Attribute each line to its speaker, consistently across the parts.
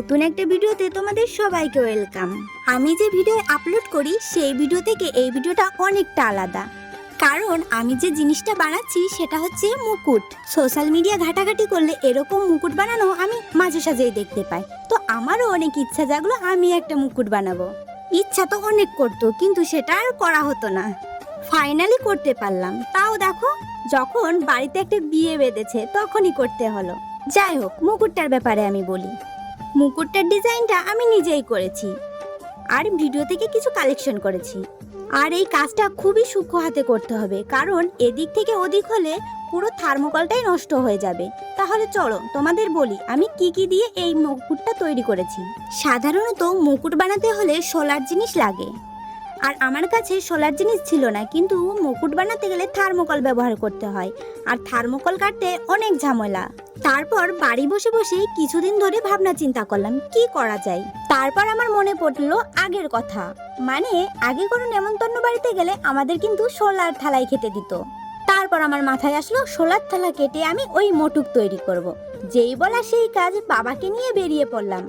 Speaker 1: নতুন একটা ভিডিওতে তোমাদের সবাইকে ওয়েলকাম। আমি যে ভিডিও আপলোড করি সেই ভিডিও থেকে এই ভিডিওটা অনেকটা আলাদা, কারণ আমি যে জিনিসটা বানাচ্ছি সেটা হচ্ছে মুকুট। সোশ্যাল মিডিয়া ঘাটাঘাটি করলে এরকম মুকুট বানানো আমি মাঝে সাঝেই দেখতে পাই। তো আমারও অনেক ইচ্ছা জাগলো আমি একটা মুকুট বানাবো। ইচ্ছা তো অনেক করতো, কিন্তু সেটা আর করা হতো না। ফাইনালি করতে পারলাম। তাও দেখো, যখন বাড়িতে একটা বিয়ে বেঁধেছে তখনই করতে হলো। যাই হোক, মুকুটটার ব্যাপারে আমি বলি। মুকুটটার ডিজাইনটা আমি নিজেই করেছি আর ভিডিও থেকে কিছু কালেকশন করেছি। আর এই কাজটা খুবই সূক্ষ্ম হাতে করতে হবে, কারণ এদিক থেকে ওদিক হলে পুরো থার্মোকলটাই নষ্ট হয়ে যাবে। তাহলে চলো তোমাদের বলি আমি কি কি দিয়ে এই মুকুটটা তৈরি করেছি। সাধারণত মুকুট বানাতে হলে সোলার জিনিস লাগে, আর আমার কাছে সোলার জিনিস ছিল না, কিন্তু মুকুট বানাতে গেলে থার্মোকল ব্যবহার করতে হয়, আর থার্মোকল কাটতে অনেক ঝামেলা। তারপর বাড়ি বসে বসে কিছুদিন ধরে ভাবনা চিন্তা করলাম কি করা যায়। তারপর আমার মনে পড়লো আগের কথা, মানে আগে কোনো নেমন্তন্ন বাড়িতে গেলে আমাদের কিন্তু সোলার থালায় খেতে দিত। তারপর আমার মাথায় আসলো সোলার থালা কেটে আমি ওই মোটুক তৈরি করব। যেই বলা সেই কাজ, বাবাকে নিয়ে বেরিয়ে পড়লাম।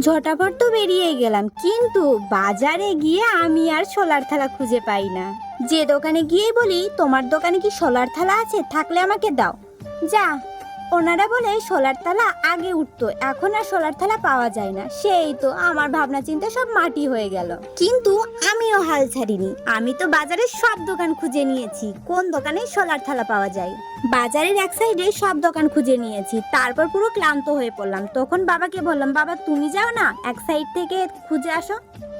Speaker 1: ঝটাপট তো বেরিয়ে গেলাম, কিন্তু বাজারে গিয়ে আমি আর সোলার থালা খুঁজে পাই না। যে দোকানে গিয়ে বলি তোমার দোকানে কি সোলার থালা আছে, থাকলে আমাকে দাও, যা ওনারা বলে সোলার থালা আগে উঠতো, এখন আর সোলার থালা পাওয়া যায় না। সেই তো আমার ভাবনা চিন্তা সব মাটি হয়ে গেল। কিন্তু আমিও হাল ছাড়িনি, আমি তো বাজারের সব দোকান খুঁজে নিয়েছি কোন দোকানে সোলার থালা পাওয়া যায়। বাজারের এক সাইডে সব দোকান খুঁজে নিয়েছি, তারপর পুরো ক্লান্ত হয়ে পড়লাম। তখন বাবাকে বললাম, বাবা তুমি যাও না, এক সাইড থেকে খুঁজে আসো।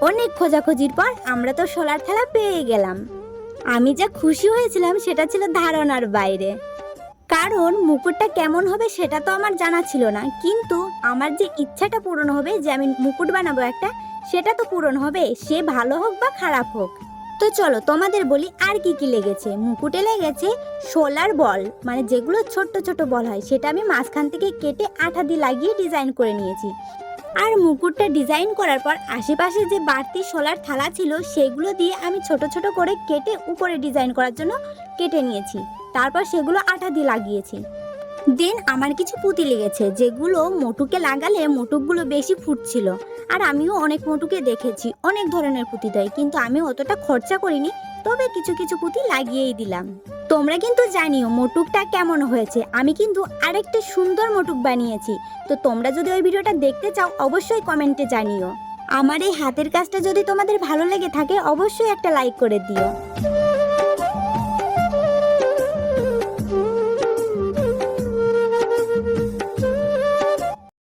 Speaker 1: অনেক খোঁজাখুঁজির পর আমরা তো সোলার থালা পেয়ে গেলাম। আমি যা খুশি হয়েছিলাম সেটা ছিল ধারণার বাইরে, কারণ মুকুটটা কেমন হবে সেটা তো আমার জানা ছিল না, কিন্তু আমার যে ইচ্ছাটা পূরণ হবে যে আমি মুকুট বানাবো একটা, সেটা তো পূরণ হবে, সে ভালো হোক বা খারাপ হোক। তো চলো তোমাদের বলি আর কি কি লেগেছে। মুকুটে লেগেছে সোলার বল, মানে যেগুলো ছোট্ট ছোট বল হয়, সেটা আমি মাঝখান থেকে কেটে আঠা দিয়ে লাগিয়ে ডিজাইন করে নিয়েছি। আর মুকুটটা ডিজাইন করার পর আশেপাশে যে বাড়তি সোলার থালা ছিল সেগুলো দিয়ে আমি ছোট ছোট করে কেটে উপরে ডিজাইন করার জন্য কেটে নিয়েছি। তারপর সেগুলো আঠা দিয়ে লাগিয়েছি। দেন আমার কিছু পুঁতি লেগেছে, যেগুলো মোটুকে লাগালে মোটুকগুলো বেশি ফুটছিল। আর আমিও অনেক মোটুকে দেখেছি অনেক ধরনের পুঁতি দেয়, কিন্তু আমি অতটা খরচা করিনি, তবে কিছু কিছু পুঁতি লাগিয়েই দিলাম। তোমরা কিন্তু জানিও মোটুকটা কেমন হয়েছে। আমি কিন্তু আরেকটা সুন্দর মোটুক বানিয়েছি, তো তোমরা যদি ওই ভিডিওটা দেখতে চাও অবশ্যই কমেন্টে জানিও। আমার এই হাতের কাজটা যদি তোমাদের ভালো লেগে থাকে অবশ্যই একটা লাইক করে দিও।